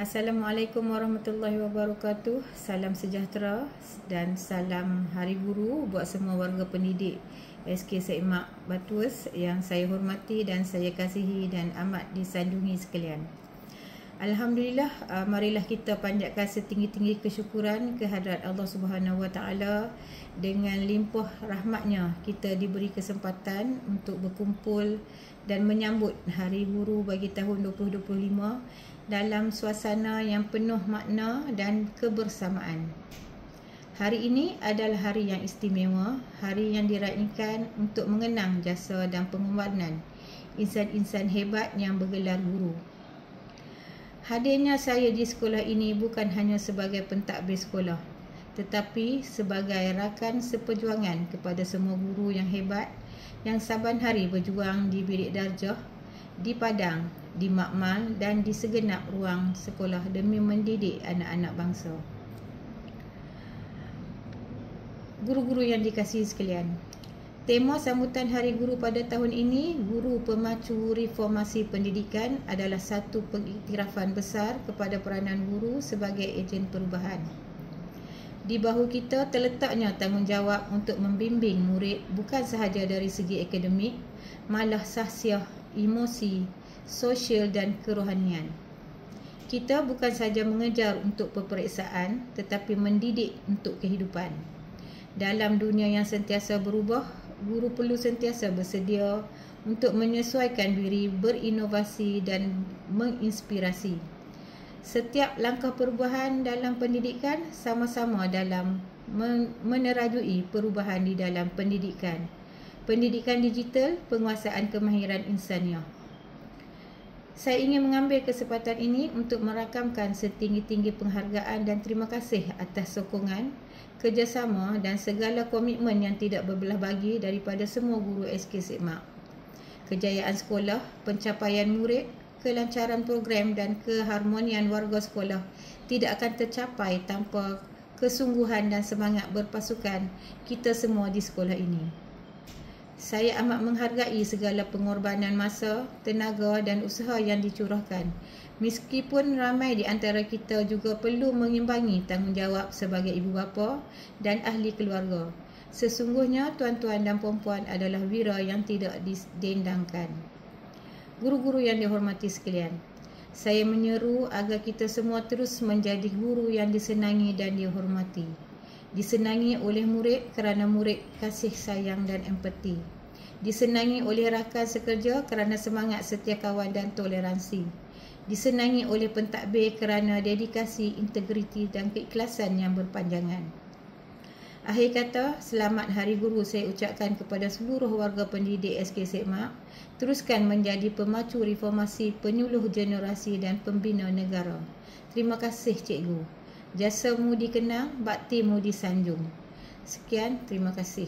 Assalamualaikum warahmatullahi wabarakatuh. Salam sejahtera dan salam Hari Guru buat semua warga pendidik SK Semak Batuas yang saya hormati dan saya kasihi dan amat disanjungi sekalian. Alhamdulillah, marilah kita panjatkan setinggi-tinggi kesyukuran kehadrat Allah Subhanahu Wa Taala. Dengan limpah rahmatnya kita diberi kesempatan untuk berkumpul dan menyambut Hari Guru bagi tahun 2025 dalam suasana yang penuh makna dan kebersamaan. Hari ini adalah hari yang istimewa, hari yang diraikan untuk mengenang jasa dan pengorbanan insan-insan hebat yang bergelar guru. Hadirnya saya di sekolah ini bukan hanya sebagai pentadbir sekolah, tetapi sebagai rakan seperjuangan kepada semua guru yang hebat yang saban hari berjuang di bilik darjah, di padang, di makmal dan di segenap ruang sekolah demi mendidik anak-anak bangsa. Guru-guru yang dikasihi sekalian, tema sambutan Hari Guru pada tahun ini, Guru Pemacu Reformasi Pendidikan, adalah satu pengiktirafan besar kepada peranan guru sebagai ejen perubahan. Di bahu kita terletaknya tanggungjawab untuk membimbing murid bukan sahaja dari segi akademik, malah sahsiah, emosi, sosial dan kerohanian. Kita bukan sahaja mengejar untuk peperiksaan tetapi mendidik untuk kehidupan. Dalam dunia yang sentiasa berubah, guru perlu sentiasa bersedia untuk menyesuaikan diri, berinovasi dan menginspirasi. Setiap langkah perubahan dalam pendidikan sama-sama dalam menerajui perubahan di dalam pendidikan. Pendidikan digital, penguasaan kemahiran insaniah. Saya ingin mengambil kesempatan ini untuk merakamkan setinggi-tinggi penghargaan dan terima kasih atas sokongan, kerjasama dan segala komitmen yang tidak berbelah bagi daripada semua guru SK Semak. Kejayaan sekolah, pencapaian murid, kelancaran program dan keharmonian warga sekolah tidak akan tercapai tanpa kesungguhan dan semangat berpasukan kita semua di sekolah ini. Saya amat menghargai segala pengorbanan masa, tenaga dan usaha yang dicurahkan. Meskipun ramai di antara kita juga perlu mengimbangi tanggungjawab sebagai ibu bapa dan ahli keluarga. Sesungguhnya tuan-tuan dan puan-puan adalah wira yang tidak didendangkan. Guru-guru yang dihormati sekalian, saya menyeru agar kita semua terus menjadi guru yang disenangi dan dihormati. Disenangi oleh murid kerana murid kasih sayang dan empati. Disenangi oleh rakan sekerja kerana semangat setia kawan dan toleransi. Disenangi oleh pentadbir kerana dedikasi, integriti dan keikhlasan yang berpanjangan. Akhir kata, selamat Hari Guru saya ucapkan kepada seluruh warga pendidik SK Semak. Teruskan menjadi pemacu reformasi, penyuluh generasi dan pembina negara. Terima kasih cikgu. Jasamu dikenang, baktimu disanjung. Sekian, terima kasih.